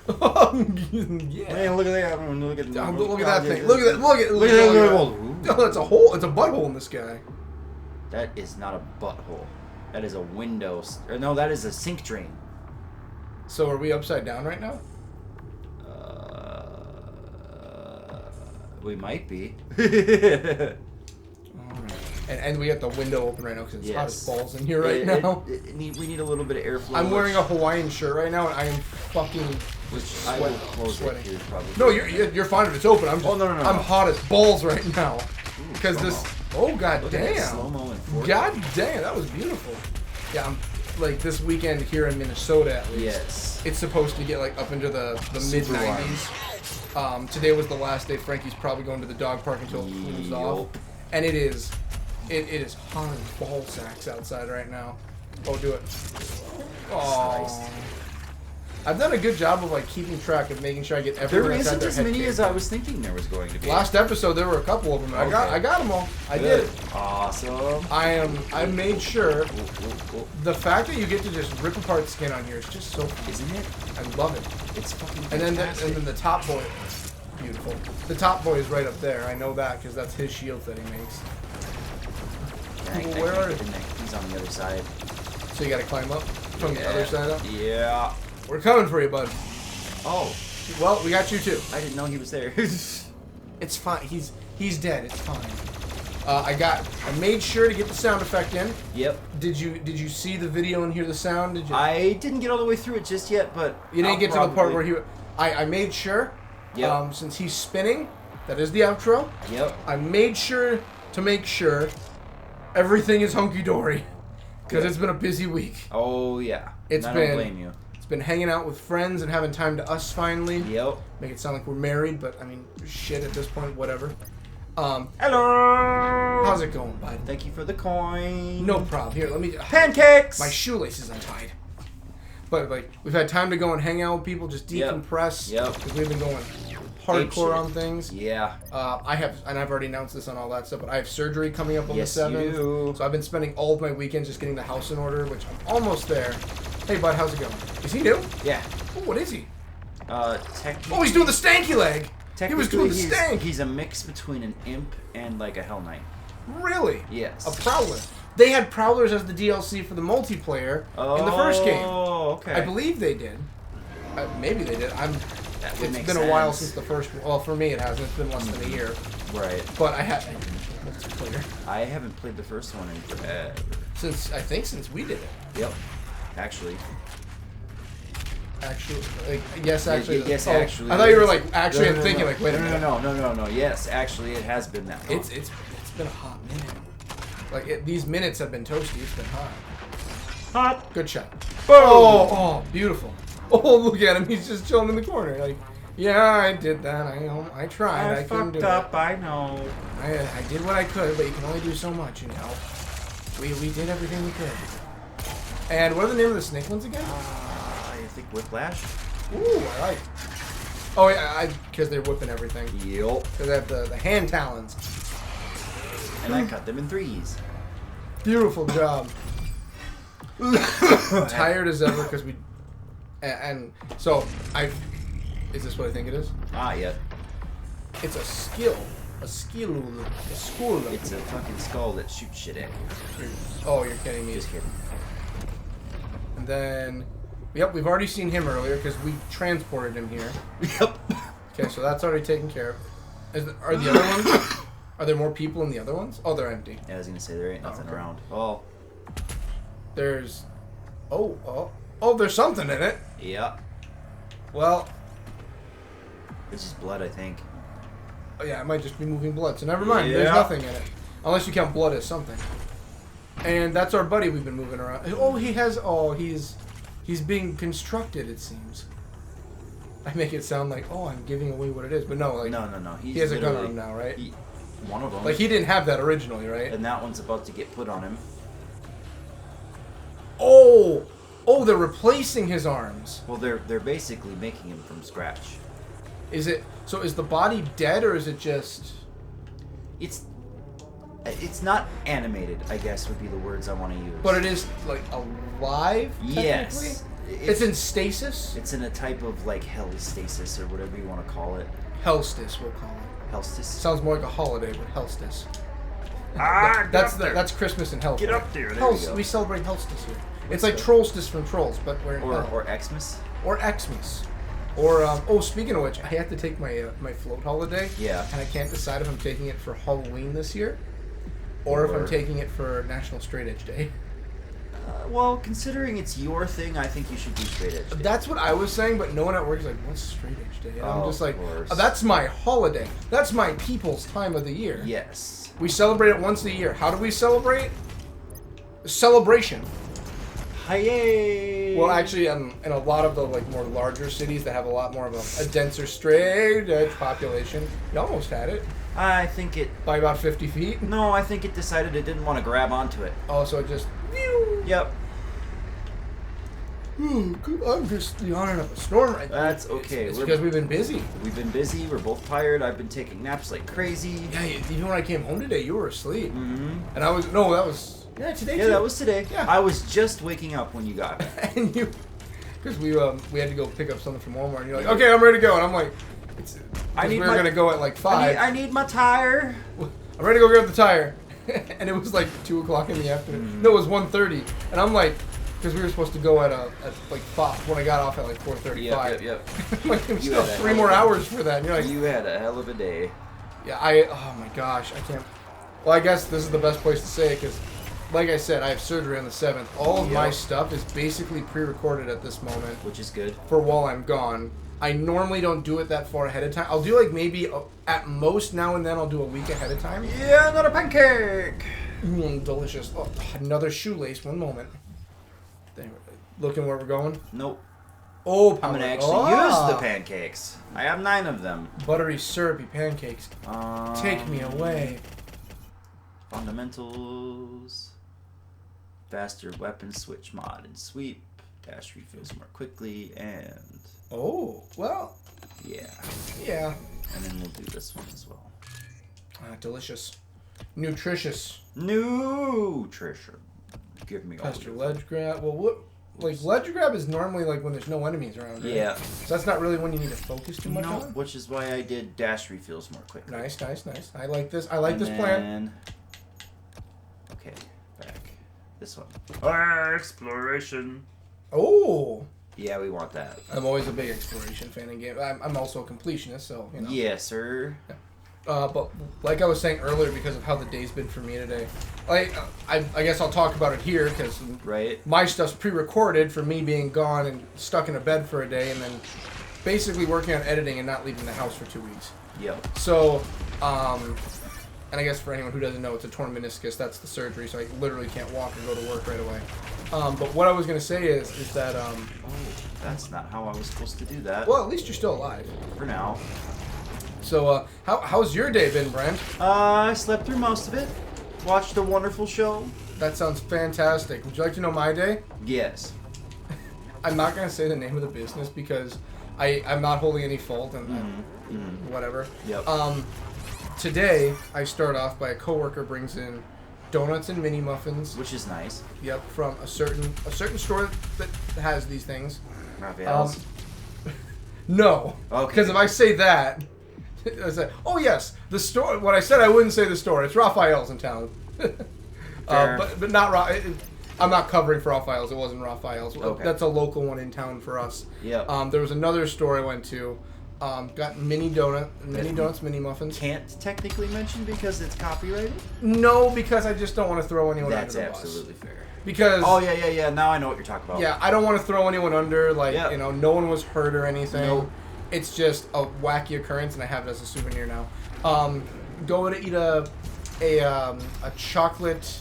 Yeah. Man, look at that. Look at that thing. Look at that. Look at that hole. Oh, it's a hole. It's a butthole in the sky. That is not a butthole. That is a window. Or no, that is a sink drain. So are we upside down right now? We might be. And we got the window open right now because it's hot as balls in here right now. We need a little bit of airflow. I'm wearing a Hawaiian shirt right now, and I am fucking sweating. No, you're fine if it's open. I'm just, I'm hot as balls right now because this. Oh god damn! God damn, that was beautiful. Yeah, I'm like this weekend here in Minnesota at least. Yes. It's supposed to get like up into the mid 90s. Today was the last day. Frankie's probably going to the dog park until it cools off, and it is hot as ball sacks outside right now. Oh, do it. Oh. I've done a good job of like keeping track of making sure I get everything. There isn't as many as I was thinking there was going to be. Last episode there were a couple of them. Okay. I got them all. I did. Awesome. I made sure. The fact that you get to just rip apart skin on here is just so fun. Isn't it? I love it. It's fucking fantastic. And then the top boy, beautiful. The top boy is right up there. I know that because that's his shield that he makes. Where are he's on the other side. So you got to climb up from the other side up. Yeah. We're coming for you, bud. Oh. Well, we got you too. I didn't know he was there. It's fine. He's dead. It's fine. I made sure to get the sound effect in. Yep. Did you see the video and hear the sound? Did you? I didn't get all the way through it just yet, but you didn't get to the part where he. I made sure. Yep. Since he's spinning, that is the outro. Yep. I made sure to make sure everything is hunky dory because it's been a busy week. Oh yeah. I don't blame you. It's been hanging out with friends and having time to us finally. Yep. Make it sound like we're married, but I mean, shit at this point, whatever. Hello. How's it going, bud? Thank you for the coin. No problem. Here, let me. Pancakes. My shoelace is untied. But like, we've had time to go and hang out with people, just decompress. Yep. Because we've been going hardcore on things. Yeah. I've already announced this on all that stuff, but I have surgery coming up on the 7th. You do. So I've been spending all of my weekends just getting the house in order, which I'm almost there. Hey, bud, how's it going? Is he new? Yeah. Oh, what is he? Technically. Oh, he's doing the stanky leg. He was doing the stank. He's a mix between an imp and like a Hell Knight. Really? Yes. A prowler. They had prowlers as the DLC for the multiplayer in the first game. Oh, okay. I believe they did. Maybe they did. It's been a while since the first one. Well, for me it hasn't. It's been less than a year. Right. But I haven't multiplayer. I haven't played the first one in forever. Since we did it. Yep. Actually, yes, actually. Yes, actually. I thought you were like actually. I'm thinking like, wait a minute. No. Yes, actually, it has been that long. It's been a hot minute. Like these minutes have been toasty. It's been hot. Hot. Good shot. Boom. Oh, beautiful. Oh, look at him. He's just chilling in the corner. Like, yeah, I did that. I tried. I couldn't do it. I fucked up. I know. I did what I could, but you can only do so much, you know. We did everything we could. And what are the name of the snake ones again? I think Whiplash. Ooh, I like. Oh yeah, because they're whipping everything. Yep. Because they have the hand talons. And I cut them in threes. Beautiful job. Tired as ever because we. And so Is this what I think it is? Yeah. It's a skill. A skill. A school. It's a fucking skull that shoots shit at you. Oh, you're kidding me. Just kidding. And then, yep, we've already seen him earlier because we transported him here. Yep. Okay, so that's already taken care of. Are the other ones? Are there more people in the other ones? Oh, they're empty. Yeah, I was gonna say there ain't nothing around. Oh. There's. Oh, there's something in it. Yeah. Well. It's just blood, I think. Oh, yeah, it might just be moving blood. So never mind. Yeah. There's nothing in it, unless you count blood as something. And that's our buddy we've been moving around. Oh, he has. Oh, he's being constructed. It seems. I make it sound like, oh, I'm giving away what it is, but no, like no. He has a gun on him now, right? One of them. Like he didn't have that originally, right? And that one's about to get put on him. Oh, they're replacing his arms. Well, they're basically making him from scratch. Is it so? Is the body dead or is it just? It's not animated, I guess would be the words I want to use. But it is like alive. Yes. It's in stasis? It's in a type of, like, hell stasis or whatever you want to call it. Hellstis, we'll call it. Hellstis? Sounds more like a holiday, but Hellstis. That's Christmas in Hell. Get up there. There you go. We celebrate Hellstis here. It's like Trollstis from Trolls, but we're in Hell. Or Xmas? Or Xmas. Or, speaking of which, I had to take my my float holiday. Yeah. And I can't decide if I'm taking it for Halloween this year, or if I'm taking it for National Straight Edge Day. Well, considering it's your thing, I think you should do Straight Edge Day. That's what I was saying, but no one at work is like, what's Straight Edge Day? And I'm just like, course. That's my holiday. That's my people's time of the year. Yes. We celebrate it once a year. How do we celebrate? Celebration. Hi-yay! Well, actually, in a lot of the more larger cities that have a lot more of a denser straight edge population, you almost had it. I think it... By about 50 feet? No, I think it decided it didn't want to grab onto it. Oh, so it just... Yep. I'm just yawning up a storm right now. That's okay. It's because we've been busy. We've been busy. We're both tired. I've been taking naps like crazy. Yeah, even when I came home today, you were asleep. Mm-hmm. And I was... No, that was... Yeah, today Yeah, too. that was today. Yeah. I was just waking up when you got me. And you... Because we had to go pick up something from Walmart, and you're like, okay, I'm ready to go. And I'm like... we were going to go at like 5. I need my tire. I'm ready to go grab the tire. And it was like 2 o'clock in the afternoon. No, it was 1:30. And I'm like... Because we were supposed to go at like 5 when I got off at like 4:35. Yep. Like, it was still 3 more hours for that. And you're like... You had a hell of a day. Yeah, oh my gosh, I can't... Well, I guess this is the best place to say it, because... Like I said, I have surgery on the 7th. All of my stuff is basically pre-recorded at this moment. Which is good. For while I'm gone. I normally don't do it that far ahead of time. I'll do like maybe at most now and then I'll do a week ahead of time. Yeah, another pancake. Delicious. Oh, another shoelace. One moment. There, looking where we're going? Nope. Oh, I'm going to actually use the pancakes. I have 9 of them. Buttery, syrupy pancakes. Take me away. Fundamentals. Faster weapon switch mod and sweep. Dash refills more quickly and... Oh, well. Yeah. Yeah. And then we'll do this one as well. Delicious. Nutritious. Nutrition. Give me all Faster ledge grab. Well, what... Like, ledge grab is normally, like, when there's no enemies around, right? Yeah. So that's not really when you need to focus too much on? No, which is why I did dash refills more quickly. Nice. I like this. I like this plan. Okay, back. This one. Exploration. Oh! Yeah, we want that. I'm always a big exploration fan in game. I'm also a completionist, so, you know. Yes, sir. Yeah. But like I was saying earlier, because of how the day's been for me today, I guess I'll talk about it here, because my stuff's pre-recorded for me being gone and stuck in a bed for a day, and then basically working on editing and not leaving the house for 2 weeks. Yep. So, and I guess for anyone who doesn't know, it's a torn meniscus. That's the surgery, so I literally can't walk and go to work right away. But what I was going to say is that... oh, that's not how I was supposed to do that. Well, at least you're still alive. For now. So, how's your day been, Brent? I slept through most of it. Watched a wonderful show. That sounds fantastic. Would you like to know my day? Yes. I'm not going to say the name of the business because I'm not holding any fault and whatever. Yep. Today, I start off by a coworker brings in donuts and mini muffins. Which is nice. Yep, from a certain store that has these things. Raphael's? No. Okay. Because if I say that... I said, oh yes, the store. What I said, I wouldn't say the store. It's Raphael's in town, but not. I'm not covering for Raphael's. It wasn't Raphael's. Okay. That's a local one in town for us. Yeah. There was another store I went to. Got mini donuts, mini muffins. Can't technically mention because it's copyrighted. No, because I just don't want to throw anyone under the bus. That's absolutely fair. Because yeah. Now I know what you're talking about. Yeah, I don't want to throw anyone under. No one was hurt or anything. Nope. It's just a wacky occurrence, and I have it as a souvenir now. Go to eat a chocolate.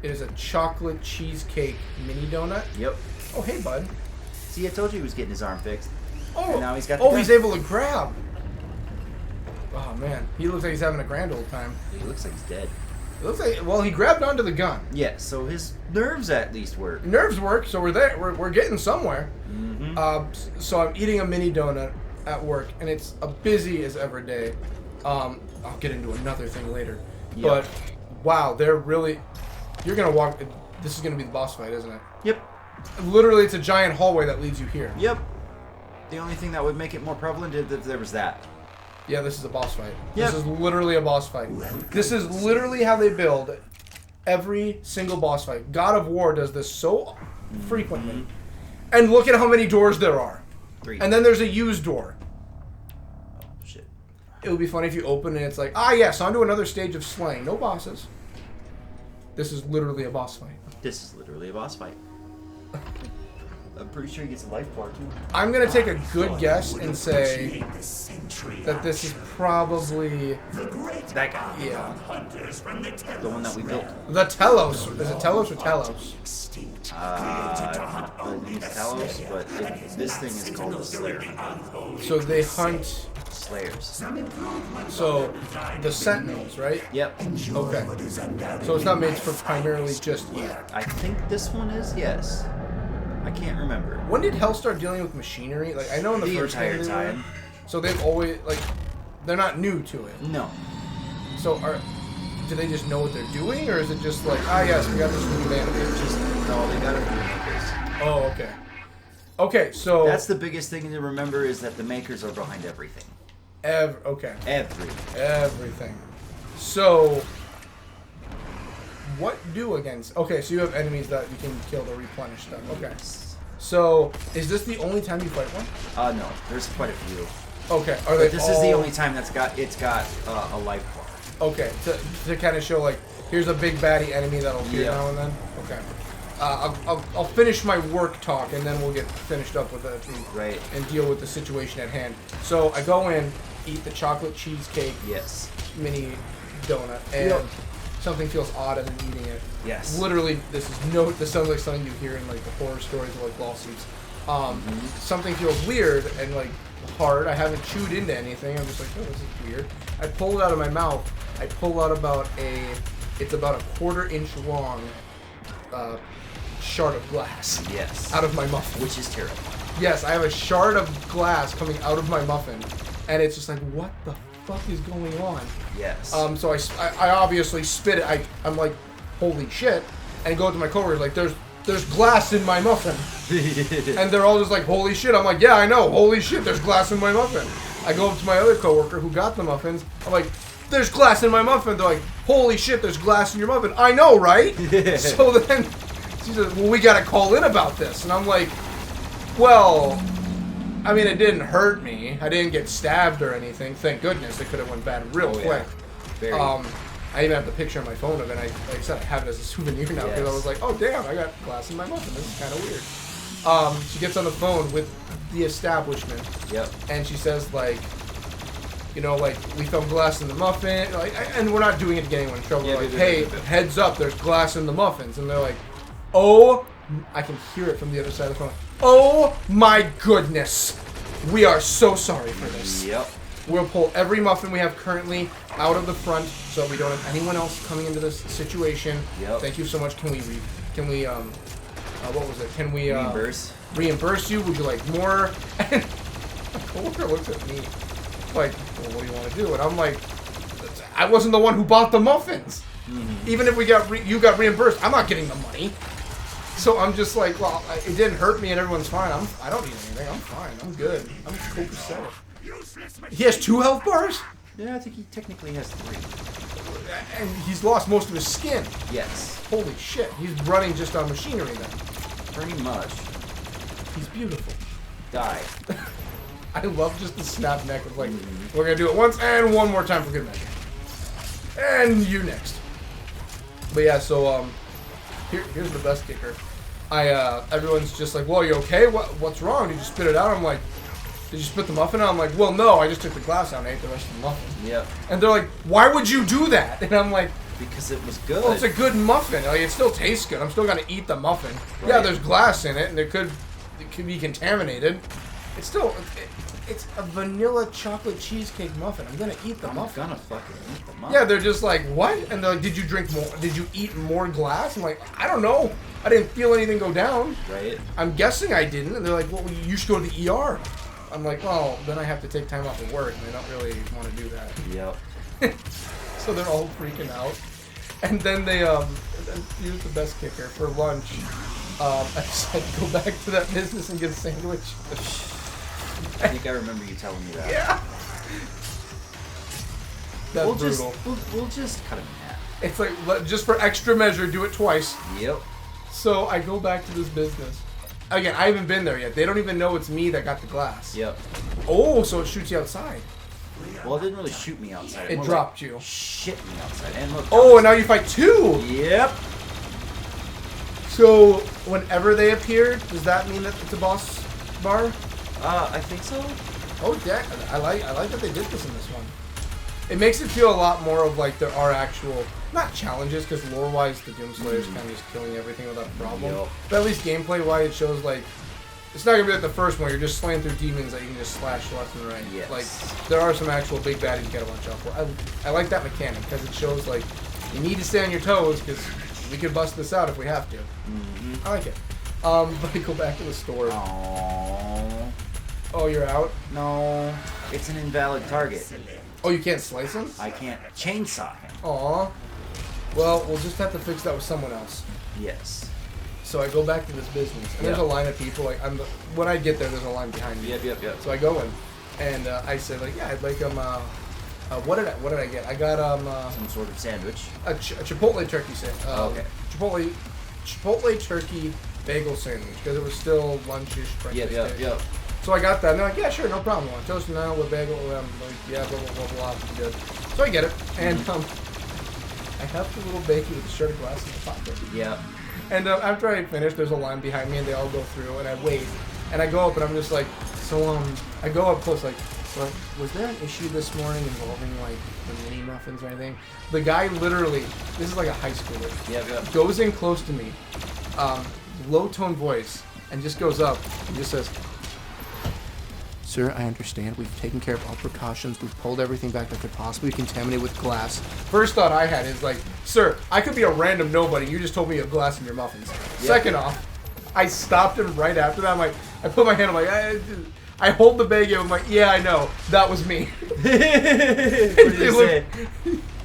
It is a chocolate cheesecake mini donut. Yep. Oh, hey, bud. See, I told you he was getting his arm fixed. Oh, and now he's got. He's able to grab. Oh man, he looks like he's having a grand old time. He looks like he's dead. It looks like he grabbed onto the gun. Yeah, so his nerves at least work. Nerves work, so we're there. We're getting somewhere. Mm-hmm. So I'm eating a mini donut at work, and it's a busy as ever day. I'll get into another thing later. Yep. But wow, they're really. You're gonna walk. This is gonna be the boss fight, isn't it? Yep. Literally, it's a giant hallway that leads you here. Yep. The only thing that would make it more prevalent is if there was that. Yeah, this is a boss fight. Yep. This is literally a boss fight. This is literally how they build every single boss fight. God of War does this so frequently. And look at how many doors there are. 3. And then there's a used door. Oh, shit. It would be funny if you open and it's like, ah, yes, on to another stage of slaying. No bosses. This is literally a boss fight. This is literally a boss fight. I'm pretty sure he gets a life bar, too. I'm going to take a good guess and say that this is probably... That guy. Yeah. The one that we built. The Telos. Is it Telos or Telos? I believe it's Talos, but this thing is called the Slayer. So they hunt... Slayers. So, the Sentinels, right? Yep. Okay. So it's not made for primarily just you. I think this one is, yes. I can't remember. When did Hell start dealing with machinery? Like, I know in the first entire game they time. were, so they've always, like, they're not new to it. No. So do they just know what they're doing, or is it just like, ah, yes, we got this new man? No, they got it from the makers. Oh, okay. Okay, so... That's the biggest thing to remember is that the makers are behind everything. Okay. Everything. So, what do against... Okay, so you have enemies that you can kill to replenish them. Okay. So, is this the only time you fight one? No. There's quite a few. Okay. Are they this is the only time it's got a life bar. Okay. To kind of show, like, here's a big baddie enemy that'll appear now and then? Okay. I'll finish my work talk, and then we'll get finished up with it and deal with the situation at hand. So, I go in, eat the chocolate cheesecake mini donut, and something feels odd as I'm eating it. Yes. Literally, this sounds like something you hear in, like, the horror stories or, like, lawsuits. Something feels weird and, like, hard. I haven't chewed into anything. I'm just like, oh, this is weird. I pull it out of my mouth. I pull out it's about a 1/4 inch long shard of glass. Yes. Out of my muffin. Which is terrible. Yes, I have a shard of glass coming out of my muffin, and it's just like, what the fuck is going on? Yes. So I obviously spit it. I'm like, holy shit, and go to my coworkers like, there's glass in my muffin, and they're all just like, holy shit. I'm like, yeah, I know, holy shit, there's glass in my muffin. I go up to my other coworker who got the muffins. I'm like, there's glass in my muffin. They're like, holy shit, there's glass in your muffin. I know, right? So then she says, well, we gotta call in about this. And I'm like, well, I mean, it didn't hurt me. I didn't get stabbed or anything. Thank goodness. It could have went bad real quick. Very. I even have the picture on my phone of it. Like I said, I have it as a souvenir now because I was like, oh, damn, I got glass in my muffin. This is kind of weird. She gets on the phone with the establishment. Yep. And she says, like, you know, like, we found glass in the muffin. Like, and we're not doing it to get anyone in trouble. We're like, hey, heads up, there's glass in the muffins. And they're like, oh, I can hear it from the other side of the phone. Oh, my goodness. We are so sorry for this. Yep. We'll pull every muffin we have currently out of the front so we don't have anyone else coming into this situation. Yep. Thank you so much. Can we what was it? Can we, reimburse you? Would you like more? And my coworker looks at me like, well, what do you want to do? And I'm like, I wasn't the one who bought the muffins. Mm-hmm. Even if you got reimbursed, I'm not getting the money. So I'm just like, well, it didn't hurt me and everyone's fine. I don't need anything. I'm fine. I'm good. I'm copacetic. He has 2 health bars? Yeah, I think he technically has 3. And he's lost most of his skin. Yes. Holy shit. He's running just on machinery then. Pretty much. He's beautiful. Die. I love just the snap neck of like, we're going to do it once and one more time for good measure. And you next. But yeah, so here's the best kicker. Everyone's just like, well, you okay? What's wrong? Did you spit it out? I'm like, did you spit the muffin out? I'm like, well, no, I just took the glass out and ate the rest of the muffin. Yep. And they're like, why would you do that? And I'm like, because it was good. Well, it's a good muffin. Like, it still tastes good. I'm still gonna eat the muffin. Right. Yeah, there's glass in it, and it could be contaminated. It's a vanilla chocolate cheesecake muffin. I'm gonna eat the muffin. I'm gonna fucking eat the muffin. Yeah, they're just like, what? And they're like, did you drink more? Did you eat more glass? I'm like, I don't know. I didn't feel anything go down. Right. I'm guessing I didn't. And they're like, well, you should go to the ER. I'm like, well, then I have to take time off of work, and I don't really want to do that. Yep. So they're all freaking out. And then they, here's the best kicker. For lunch, I decided to go back to that business and get a sandwich. I think I remember you telling me that. Yeah. That's brutal. We'll just cut him in half. It's like, just for extra measure, do it twice. Yep. So I go back to this business. Again, I haven't been there yet. They don't even know it's me that got the glass. Yep. Oh, so it shoots you outside. Well, it didn't really shoot me outside. It dropped you. Shit me outside. And look. Oh, and now you fight two. Yep. So whenever they appeared, does that mean that it's a boss bar? I think so. Oh, yeah. I like that they did this in this one. It makes it feel a lot more of like there are actual, not challenges, because lore-wise the Doomslayer is kind of just killing everything without a problem. Yep. But at least gameplay-wise, it shows like it's not gonna be like the first one. You're just slaying through demons that you can just slash left and right. Yes. Like there are some actual big baddies you gotta watch out for. I like that mechanic because it shows like you need to stay on your toes because we could bust this out if we have to. Mm-hmm. I like it. But I go back to the store. Aww. Oh, you're out? No, it's an invalid target. Oh, you can't slice him? I can't chainsaw him. Aw. Well, we'll just have to fix that with someone else. Yes. So I go back to this business, and there's a line of people. Like when I get there, there's a line behind me. Yep. So I go in, and I say like, yeah, I'd like what did I get? I got some sort of sandwich. A Chipotle turkey sandwich. Okay. Chipotle turkey bagel sandwich because it was still lunchish breakfast. Yep. So I got that, and they're like, yeah, sure, no problem. Want toast now with bagel? I'm like, yeah, blah, blah, blah, blah, good. So I get it, and I have the little baggie with the shard of glass in the pocket. Yeah. And after I finish, there's a line behind me, and they all go through, and I wait. And I go up, and I'm just like, so, I go up close, like, so, was there an issue this morning involving, like, the mini muffins or anything? The guy literally, this is like a high schooler, Yep. goes in close to me, low-tone voice, and just goes up, and just says, sir, I understand. We've taken care of all precautions. We've pulled everything back that could possibly contaminate with glass. First thought I had is like, sir, I could be a random nobody. You just told me you have glass in your muffins. Yep. Second off, I stopped him right after that. I'm like, I put my hand, I'm like, I hold the bag and I'm like, yeah, I know. That was me. What did he say?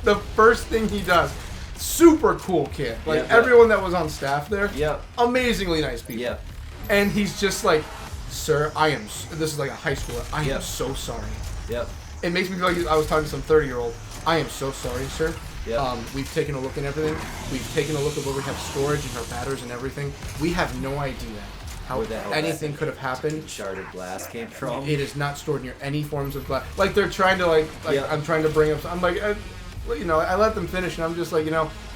The first thing he does, super cool kid. Like everyone that was on staff there, amazingly nice people. Yep. And he's just like, sir, this is like a high schooler. I am so sorry. Yep. It makes me feel like I was talking to some 30-year-old. I am so sorry, sir. Yep. We've taken a look at everything. We've taken a look at where we have storage and our batteries and everything. We have no idea how anything could have happened. Shard of glass came from. It is not stored near any forms of glass. Like they're trying to I'm trying to bring up. I'm like, I let them finish, and I'm just like,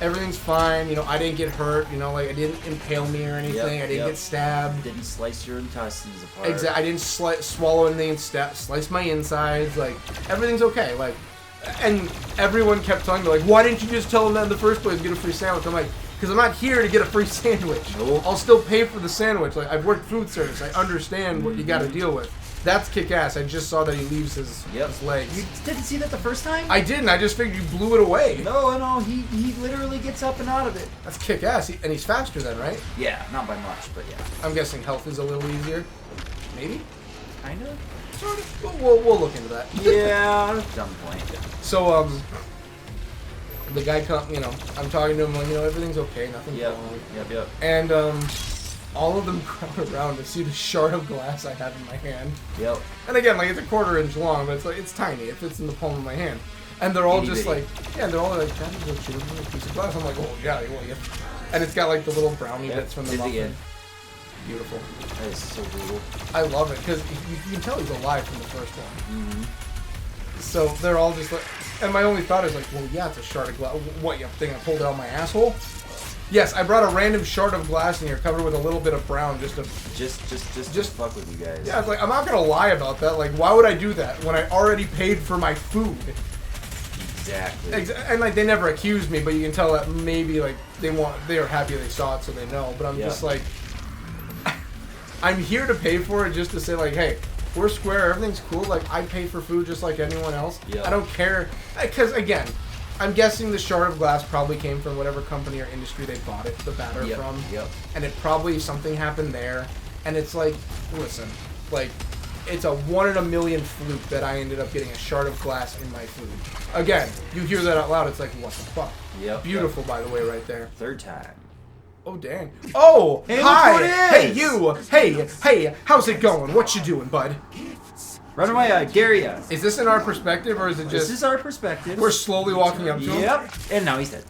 everything's fine. I didn't get hurt. Like I didn't impale me or anything. I didn't get stabbed. Didn't slice your intestines apart. Exactly. I didn't swallow anything and slice my insides. Like everything's okay. Like, and everyone kept telling me like, why didn't you just tell them that in the first place and get a free sandwich? I'm like, because I'm not here to get a free sandwich. Nope. I'll still pay for the sandwich. Like I've worked food service. I understand what you got to deal with. That's kick-ass. I just saw that he leaves his legs. You didn't see that the first time? I didn't. I just figured you blew it away. No. He literally gets up and out of it. That's kick-ass. And he's faster then, right? Yeah, not by much, but yeah. I'm guessing health is a little easier. Maybe? Kind of? Sort of. We'll look into that. Yeah, at some point. So, the guy I'm talking to him like, everything's okay, nothing's wrong. Yep. And, all of them crowd around to see the shard of glass I have in my hand. Yep. And again, like, it's a 1/4 inch long, but it's tiny. It fits in the palm of my hand. And they're all just like, they're all like, that is a legitimate piece of glass. I'm like, oh, yeah, and it's got like the little brownie bits from the muffin. Beautiful. That is so brutal. I love it, because you can tell he's alive from the first one. Mm-hmm. So they're all just like, and my only thought is like, well, yeah, it's a shard of glass. What, you think I pulled it out my asshole? Yes, I brought a random shard of glass in here covered with a little bit of brown just to fuck with you guys. Yeah, it's like, I'm not gonna lie about that. Like, why would I do that when I already paid for my food? Exactly. And like, they never accused me, but you can tell that maybe like they are happy they saw it, so they know. But I'm just like, I'm here to pay for it just to say like, hey, we're square, everything's cool. Like, I pay for food just like anyone else. I don't care, because again, I'm guessing the shard of glass probably came from whatever company or industry they bought the batter from. Yep. And it probably, something happened there. And it's like, listen, like, it's a 1 in a million fluke that I ended up getting a shard of glass in my food. Again, you hear that out loud, it's like, what the fuck? Yep. Beautiful, by the way, right there. Third time. Oh, dang. Oh, hey, hi. Hey, you. Hey, how's it going? What you doing, bud? Run away, I dare ya. Is this in our perspective, or is it just... This is our perspective. We're slowly walking up to him? Yep. And now he's dead.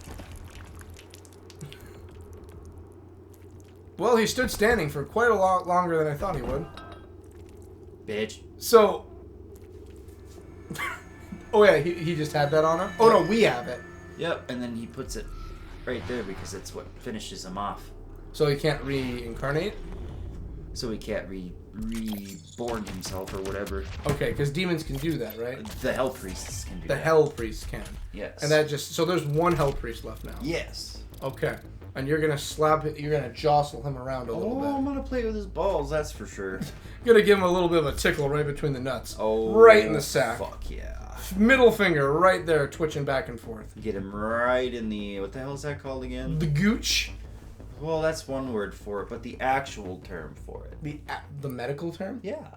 Well, he stood standing for quite a lot longer than I thought he would. Bitch. So... oh, yeah, he just had that on him? Oh, no, we have it. Yep, and then he puts it right there because it's what finishes him off. So he can't reincarnate? So he can't reborn himself or whatever. Okay, because demons can do that, right? The Hell Priests can do that. The Hell Priests can. Yes. And that just... So there's one Hell Priest left now. Yes. Okay. And you're gonna slap it, you're gonna jostle him around a little bit. I'm gonna play with his balls, that's for sure. You're gonna give him a little bit of a tickle right between the nuts. Oh. Right in the sack. Fuck yeah. Middle finger right there, twitching back and forth. Get him right in the... What the hell is that called again? The gooch. Well, that's one word for it, but the actual term for it. The medical term? Yeah.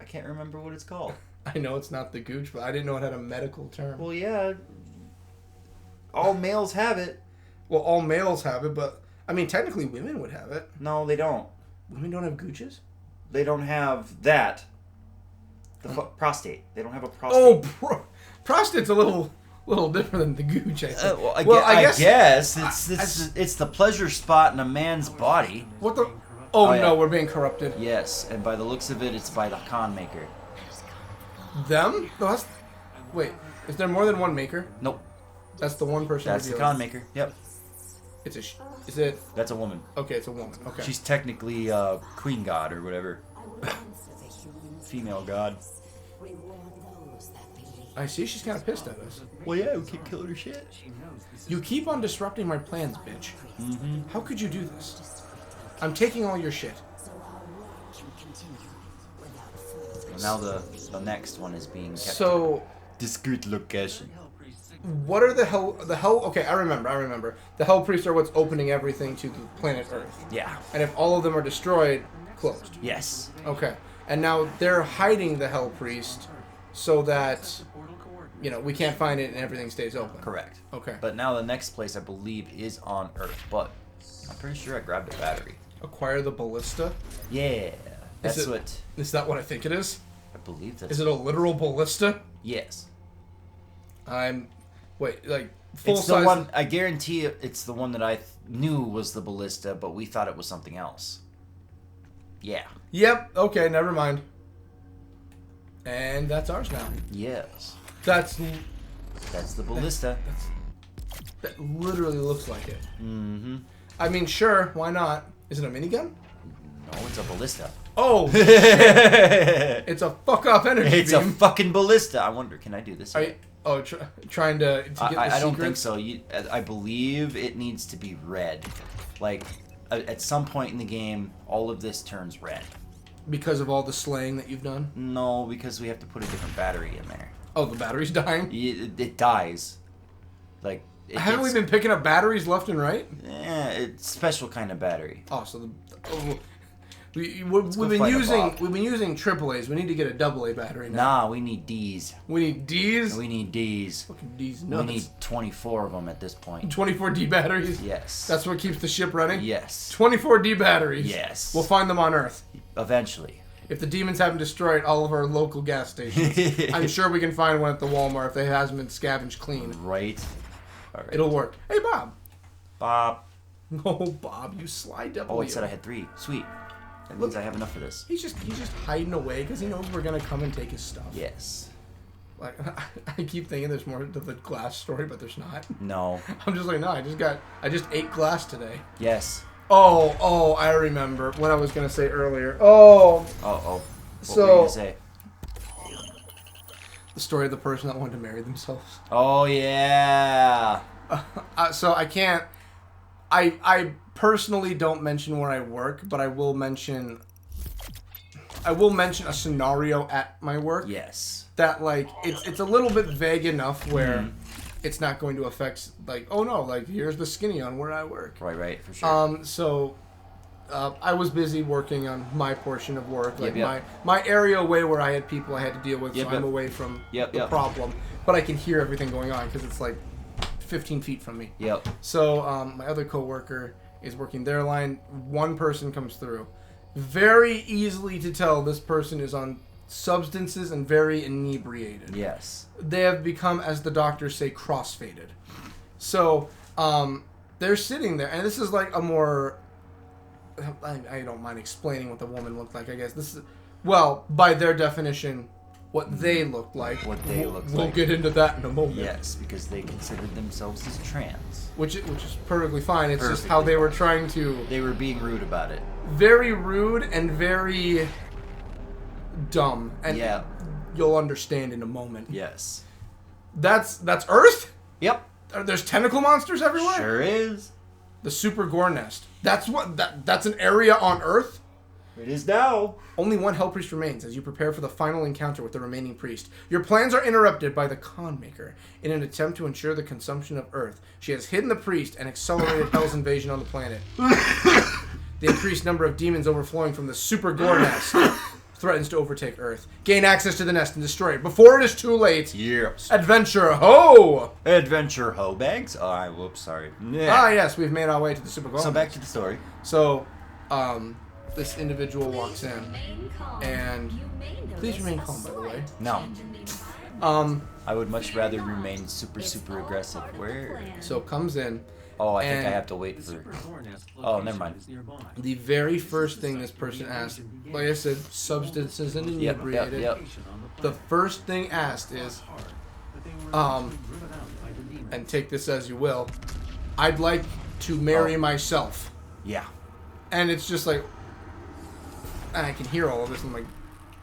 I can't remember what it's called. I know it's not the gooch, but I didn't know it had a medical term. Well, yeah. All males have it. Well, all males have it, but... I mean, technically women would have it. No, they don't. Women don't have gooches? They don't have that. The prostate. They don't have a prostate. Oh, prostate's a little different than the gooch, I think. Well, I guess it's the pleasure spot in a man's body. What the... Oh, yeah. no, we're being corrupted. Yes, and by the looks of it, it's by the con maker. Them? No, that's... Wait, is there more than one maker? Nope. That's the one person. That's the con maker. Yep. It's is it? That's a woman. Okay, it's a woman. Okay. She's technically queen god or whatever. Female god. I see. She's kind of pissed at us. Well, yeah, we keep killing her shit. You keep on disrupting my plans, bitch. Mm-hmm. How could you do this? I'm taking all your shit. Well, now the next one is being kept so discreet location. What are the hell? Okay, I remember. The Hell Priests are what's opening everything to the planet Earth. Yeah. And if all of them are destroyed, closed. Yes. Okay. And now they're hiding the Hell Priest so that, we can't find it and everything stays open. Correct. Okay. But now the next place I believe is on Earth, but I'm pretty sure I grabbed a battery. Acquire the ballista? Yeah. Is that what I think it is? I believe that's... Is it a literal ballista? Yes. Wait, like, full it's size... the one, I guarantee it's the one that I knew was the ballista, but we thought it was something else. Yeah. Yep, okay, never mind. And that's ours now. Yes. That's the ballista. That literally looks like it. Mm-hmm. I mean, sure, why not? Is it a minigun? No, it's a ballista. Oh, shit. It's a fuck-off energy beam. It's a fucking ballista. I wonder, can I do this? Trying to get the I don't think so. I believe it needs to be red. Like, at some point in the game, all of this turns red. Because of all the slaying that you've done? No, because we have to put a different battery in there. Oh, the battery's dying? It dies. Like, haven't we been picking up batteries left and right? Yeah, it's special kind of battery. Oh, so we've been using AAAs. We need to get a AA battery now. Nah, we need Ds. We need Ds? We need Ds. Fucking Ds nuts. We need 24 of them at this point. 24 D batteries? Yes. That's what keeps the ship running? Yes. 24 D batteries? Yes. We'll find them on Earth. Eventually. If the demons haven't destroyed all of our local gas stations, I'm sure we can find one at the Walmart if they hasn't been scavenged clean. Right. All right. It'll work. Hey, Bob. Bob. Oh, Bob, you sly devil. Oh, it said I had 3. Sweet. That means I have enough for this. He's just hiding away because he knows we're gonna come and take his stuff. Yes. Like, I keep thinking there's more to the glass story, but there's not. No. I'm just like, no, I just ate glass today. Yes. Oh, I remember what I was gonna say earlier. Oh. What were you gonna say? The story of the person that wanted to marry themselves. Oh yeah. So I can't. I personally don't mention where I work, but I will mention a scenario at my work. Yes. That, like, it's a little bit vague enough where it's not going to affect, like, oh no, like, here's the skinny on where I work. Right, for sure. So I was busy working on my portion of work, like Yep. my area away where I had people I had to deal with, Yep, so I'm away from the Yep. problem. But I can hear everything going on because it's like 15 feet from me. Yep. So my other coworker is working their line. One person comes through. Very easily to tell this person is on substances and very inebriated. Yes. They have become, as the doctors say, crossfaded. So they're sitting there, and this is like a more... I don't mind explaining what the woman looked like, I guess. This is, well, by their definition, what they looked like. What they looked like. We'll get into that in a moment. Yes, because they considered themselves as trans. Which is perfectly fine. It's just how they were trying to... They were being rude about it. Very rude and very dumb. And yeah. You'll understand in a moment. Yes. That's Earth? Yep. There's tentacle monsters everywhere? Sure is. The Super Gore Nest. That's an area on Earth? It is now. Only one Hell Priest remains as you prepare for the final encounter with the remaining priest. Your plans are interrupted by the Con Maker. In an attempt to ensure the consumption of Earth, she has hidden the priest and accelerated Hell's invasion on the planet. The increased number of demons overflowing from the Super Gore Nest threatens to overtake Earth. Gain access to the nest and destroy it before it is too late. Yes. Adventure ho! Adventure ho bags. Oh, whoops, sorry. Yeah. Ah, yes, we've made our way to the Super Gore Nest. So back to the story. So, this individual walks in, and please remain calm, by the way. No. I would much rather remain super aggressive. Where? So comes in. Oh, I think I have to wait for... Oh, never mind. The very first thing this person asked, like I said, substances and inebriated. Yep. The first thing asked is, and take this as you will, I'd like to marry myself. Yeah. And it's just like, and I can hear all of this. I'm like,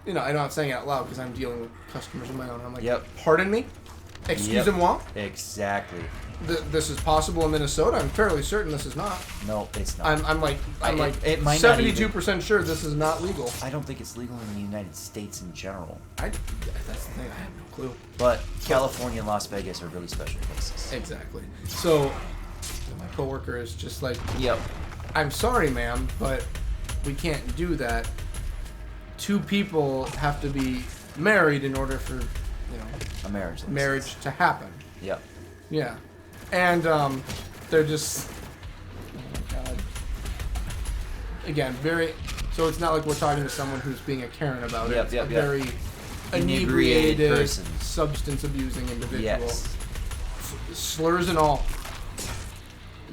I'm not saying it out loud because I'm dealing with customers of my own. I'm like, pardon me? Excusez-moi? Exactly. This is possible in Minnesota. I'm fairly certain this is not. No, it's not. I'm like it might 72% sure this is not legal. I don't think it's legal in the United States in general. That's the thing. I have no clue. But California and Las Vegas are really special places. Exactly. So my coworker is just like, yep. I'm sorry, ma'am, but we can't do that. 2 people have to be married in order for, a marriage to happen. Yep. Yeah. And they're just, oh my God. Again, very. So it's not like we're talking to someone who's being a Karen about it. It's a very inebriated person, substance abusing individual. Yes. Slurs and all.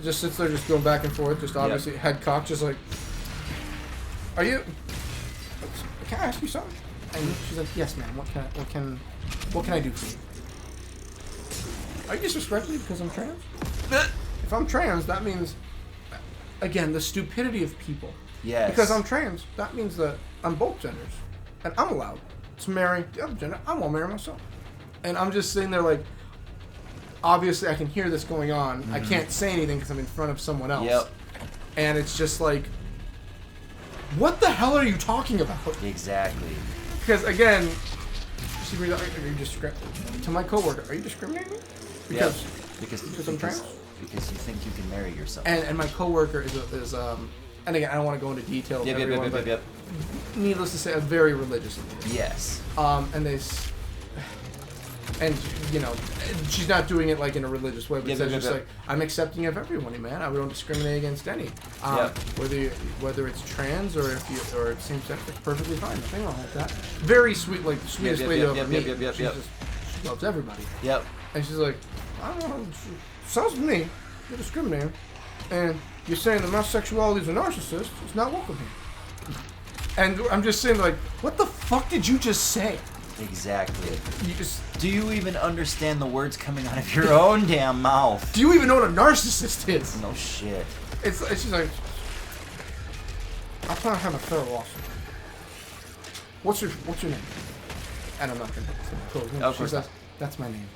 Just sits there, just going back and forth, just obviously head cocked, just like, are you? Can I ask you something? And she's like, yes, ma'am. What can I do for you? Are you disrespecting me because I'm trans? If I'm trans, that means, again, the stupidity of people. Yes. Because I'm trans, that means that I'm both genders, and I'm allowed to marry the other gender. I won't marry myself. And I'm just sitting there like, obviously I can hear this going on. I can't say anything because I'm in front of someone else. Yep. And it's just like, what the hell are you talking about? Exactly. Because again, to my coworker, are you discriminating me? Because I'm trans? Because you think you can marry yourself. And my coworker is and again, I don't want to go into detail with everyone, but needless to say, a very religious individual. Yes. And she's not doing it like in a religious way, but it's just like, I'm accepting of everyone, man. I don't discriminate against any. Whether it's trans or or same sex, it's perfectly fine. Nothing wrong with that. Very sweet, like sweetest lady I've ever met. She just loves everybody. Yep. And she's like, I don't know. Sounds to me you're discriminating, and you're saying that my sexuality is a narcissist. It's not welcome here. And I'm just saying, like, what the fuck did you just say? Exactly. Do you even understand the words coming out of your own damn mouth? Do you even know what a narcissist is? No shit. It's just like, I plan on having a federal lawsuit. What's your name? And I'm not gonna say of course. That's my name.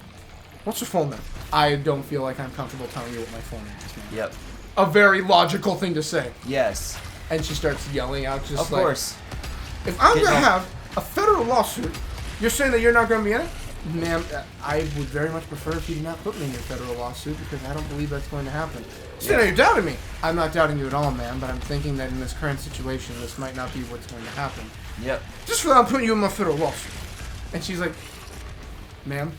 What's your phone number? I don't feel like I'm comfortable telling you what my phone name is. Man. Yep. A very logical thing to say. Yes. And she starts yelling out, just of course. If I'm gonna have a federal lawsuit, you're saying that you're not gonna be in it? Ma'am, I would very much prefer if you did not put me in your federal lawsuit because I don't believe that's going to happen. So now you're doubting me. I'm not doubting you at all, ma'am, but I'm thinking that in this current situation, this might not be what's going to happen. Yep. Just for that, I'm putting you in my federal lawsuit. And she's like, ma'am,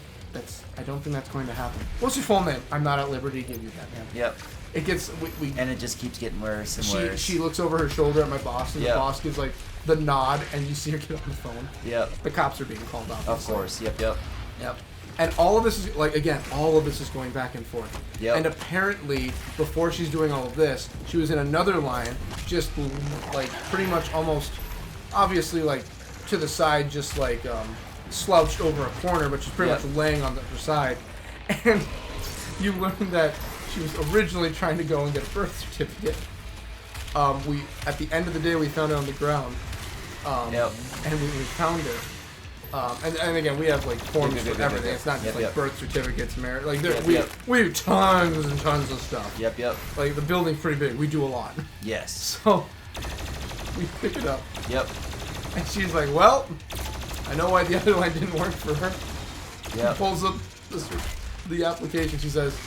I don't think that's going to happen. What's your full name? I'm not at liberty to give you that, man. Yep. It gets and it just keeps getting worse and worse. She looks over her shoulder at my boss, and the boss gives like the nod, and you see her get on the phone. Yep. The cops are being called out. Of course. Yep. And all of this is all of this is going back and forth. Yep. And apparently, before she's doing all of this, she was in another line, just like pretty much almost, obviously like to the side, just like slouched over a corner, but she's pretty much laying on her side. And you learn that she was originally trying to go and get a birth certificate. We at the end of the day we found her on the ground. And we found her. And again, we have like forms for everything. It's not just like birth certificates, marriage. Like we have tons and tons of stuff. Yep. Like the building's pretty big. We do a lot. Yes. So we pick it up. Yep. And she's like, "Well, I know why the other line didn't work for her." Yep. She pulls up the application. She says,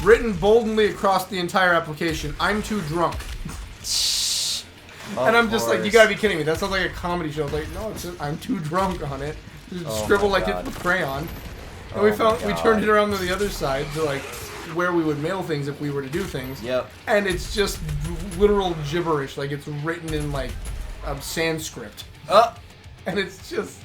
"Written boldly across the entire application. I'm too drunk." And I'm just like, you gotta be kidding me. That sounds like a comedy show. Like, no, it's I'm too drunk on it. Scribble like it with crayon. And we turned it around to the other side to like where we would mail things if we were to do things. Yep. And it's just literal gibberish. Like it's written in like Sanskrit. And it's just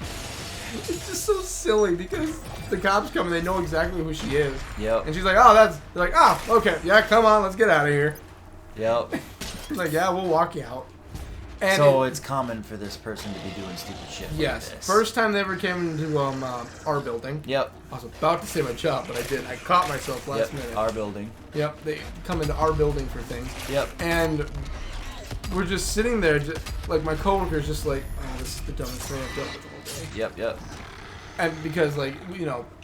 so silly because the cops come and they know exactly who she is. Yep. And she's like, they're like, okay, yeah, come on, let's get out of here. Yep. She's like, yeah, we'll walk you out. And so it's common for this person to be doing stupid shit. Yes. Like this. First time they ever came into our building. Yep. I was about to say my job, but I didn't. I caught myself last minute. Our building. Yep. They come into our building for things. Yep. And we're just sitting there, like my coworker's just like, oh, this is the dumbest thing I've dealt with all day. Yep. And because like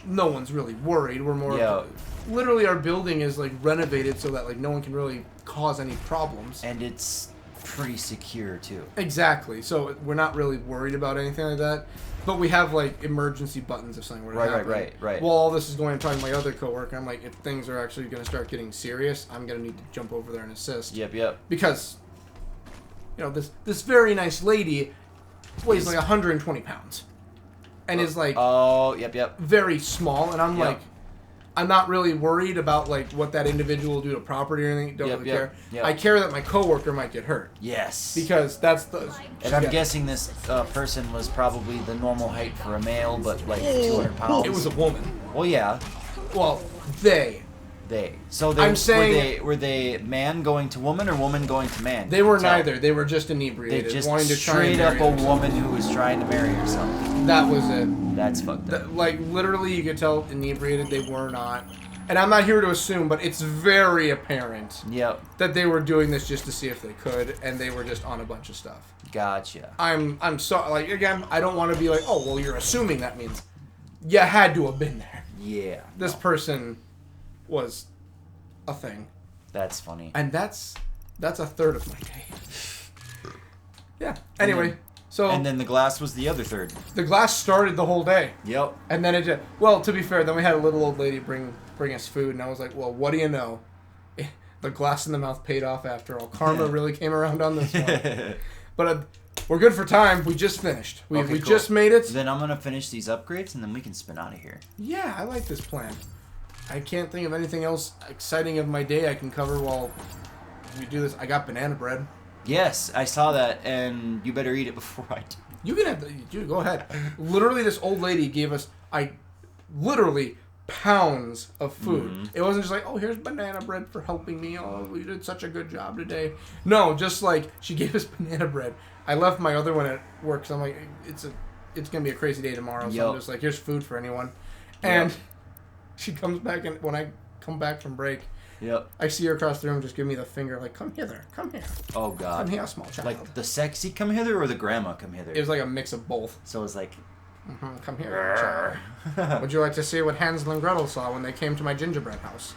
no one's really worried. We're more. Literally, our building is like renovated so that like no one can really cause any problems. And it's pretty secure too. Exactly. So we're not really worried about anything like that. But we have like emergency buttons if something were to happen. Right. While all this is going, I'm talking to my other coworker. I'm like, if things are actually going to start getting serious, I'm going to need to jump over there and assist. Yep. Because this very nice lady weighs like 120 pounds, and is like very small. And I'm like, I'm not really worried about like what that individual will do to property or anything. Don't really care. I care that my coworker might get hurt. Yes. Because that's the. And I'm guessing this person was probably the normal height for a male, but like 200 pounds. It was a woman. Well, yeah. Well, they. So I'm saying, were they man going to woman or woman going to man? They were neither. They were just inebriated, they just wanting to try straight and up a woman who was trying to marry herself. That was it. That's fucked up. Like literally, you could tell inebriated they were not. And I'm not here to assume, but it's very apparent. That they were doing this just to see if they could, and they were just on a bunch of stuff. Gotcha. I'm so like again. I don't want to be like, oh well, you're assuming that means you had to have been there. Yeah. This person was a thing. That's funny. And that's a third of my day. Yeah. Anyway, and then the glass was the other third. The glass started the whole day. Yep. And then it just, well, to be fair, then we had a little old lady bring us food, and I was like, well, what do you know? The glass in the mouth paid off after all. Karma really came around on this one. But we're good for time. We just finished. We just made it. Then I'm gonna finish these upgrades, and then we can spin out of here. Yeah, I like this plan. I can't think of anything else exciting of my day I can cover while we do this. I got banana bread. Yes, I saw that, and you better eat it before I do. You can have dude, go ahead. Literally, this old lady gave us, literally pounds of food. Mm-hmm. It wasn't just like, oh, here's banana bread for helping me. Oh, we did such a good job today. No, just like, she gave us banana bread. I left my other one at work, so I'm like, it's going to be a crazy day tomorrow. So I'm just like, here's food for anyone. And she comes back, and when I come back from break, I see her across the room just give me the finger, like, come hither, come here. Oh, God. Come here, small child. Like the sexy come hither or the grandma come hither? It was like a mix of both. So it was like... come here, child. Would you like to see what Hansel and Gretel saw when they came to my gingerbread house?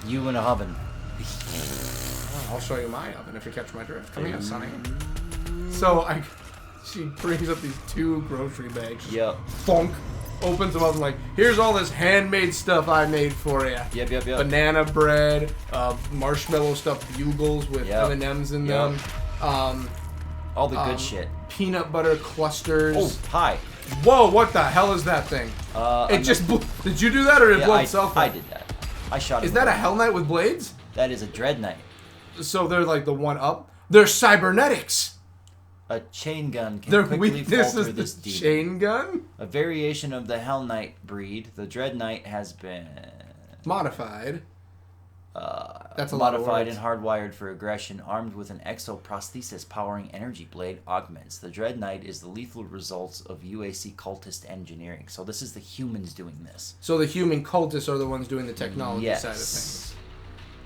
You in a oven. I'll show you my oven if you catch my drift. Come here, sonny. So she brings up these 2 grocery bags. Funk. Opens them up and like, here's all this handmade stuff I made for you. Yep. Banana bread, marshmallow stuffed bugles with M&Ms in them. All the good shit. Peanut butter clusters. Oh, hi. Whoa, what the hell is that thing? It just blew. Did you do that or did it blow itself up? I did that. I shot it. Is that a Hell Knight with blades? That is a Dread Knight. So they're like the one up? They're cybernetics! A chain gun can Their quickly weakness falter is this the demon. chain gun? A variation of the Hell Knight breed, the Dread Knight has been... Modified. That's a modified lot of and hardwired for aggression, armed with an exoprosthesis powering energy blade augments. The Dread Knight is the lethal results of UAC cultist engineering. So this is the humans doing this. So the human cultists are the ones doing the technology side of things.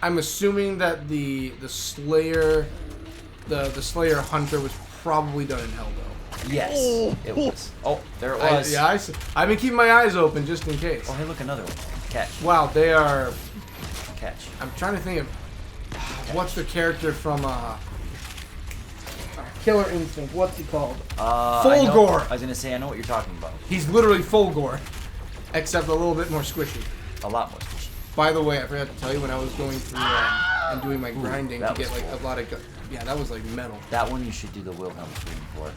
I'm assuming that the Slayer, the Slayer Hunter was probably done in Hell, though. Yes, it was. Oh, there it was. I've been keeping my eyes open just in case. Oh, hey, look, another one. Catch. Wow, they are... Catch. I'm trying to think of... What's the character from... Killer Instinct. What's he called? Fulgore. I was going to say, I know what you're talking about. He's literally Fulgore. Except a little bit more squishy. A lot more squishy. By the way, I forgot to tell you, when I was going through and doing my grinding to get like cool. a lot of... Yeah, that was like metal. That one you should do the Wilhelm scream for.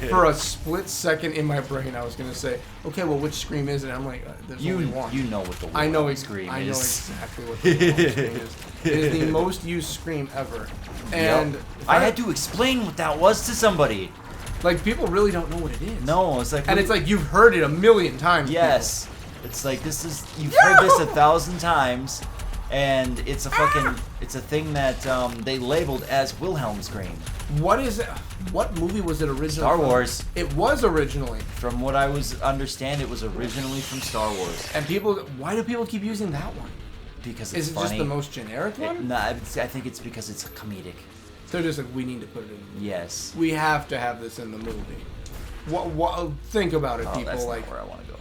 For a split second in my brain, I was gonna say, "Okay, well, which scream is it?" I'm like, "There's only one." You know what the Wilhelm scream is. I know exactly what the Wilhelm scream is. It is the most used scream ever, and I had to explain what that was to somebody. Like, people really don't know what it is. No, it's like, and it's like you've heard it a million times. Yes, it's like you've heard this 1,000 times, and it's a fucking it's a thing that they labeled as Wilhelm scream. What is it? What movie was it originally? Star Wars. It was originally. From what I understand, it was originally from Star Wars. And people, why do people keep using that one? Because it's funny. Is it funny. just the most generic one? No, I think it's because it's comedic. They're just like, we need to put it in. Yes. We have to have this in the movie. What? Think about it, people. That's like not where I want to go.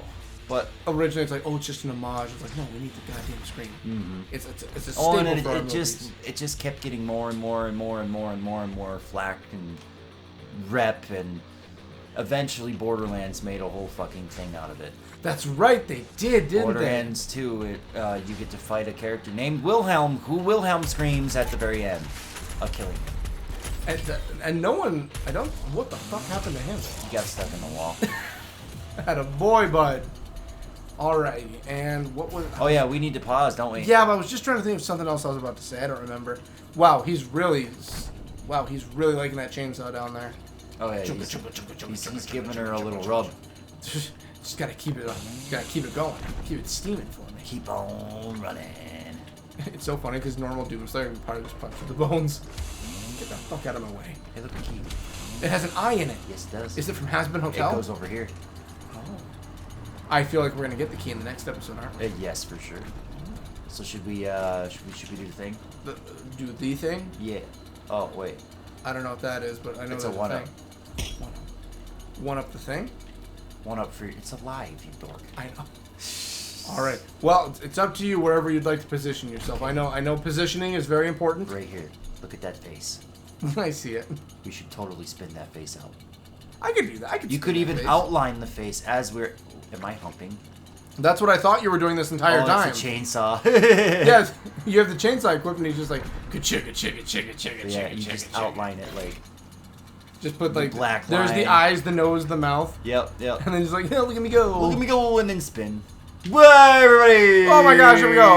But originally, it's like, oh, it's just an homage. It's like, no, we need the goddamn screen. Mm-hmm. It's a staple and for our it movies. just kept getting more and more and more and more and more and more flack and rep, and eventually Borderlands made a whole fucking thing out of it. That's right, they did, didn't Borderlands 2, you get to fight a character named Wilhelm, who Wilhelm screams at the very end of killing him. And no one, what the fuck happened to him? He got stuck in the wall. Had a boy, bud. Alrighty, and what was... Oh yeah, we need to pause, don't we? Yeah, but I was just trying to think of something else I was about to say. I don't remember. Wow, he's really liking that chainsaw down there. Oh yeah, he's giving her a little rub. Just gotta keep it up. Gotta keep it going. Keep it steaming for me. Keep on running. It's so funny because normal Doomslayer can probably just punch with the bones. Get the fuck out of my way. Hey, look, a key. It has an eye in it. Yes, it does. Is it from Hazbin Hotel? It goes over here. Oh. I feel like we're gonna get the key in the next episode, aren't we? Yes, for sure. So should we do the thing? Do the thing? Yeah. Oh wait. I don't know what that is, but I know it's there's a one up. One up the thing? One up for you. It's alive, you dork. I know. All right. Well, it's up to you wherever you'd like to position yourself. I know positioning is very important. Right here. Look at that face. I see it. We should totally spin that face out. I could do that. You could even outline the face as we're... Am I humping? That's what I thought you were doing this entire time. It's a chainsaw. Yes, you have the chainsaw equipped, and he's just like, chicka. Yeah, you just outline it like... Just put like... black There's line. the eyes, the nose, the mouth. Yep. And then he's like, yeah, look at me go. Look at me go, and then spin. Whoa, everybody! Oh my gosh, here we go.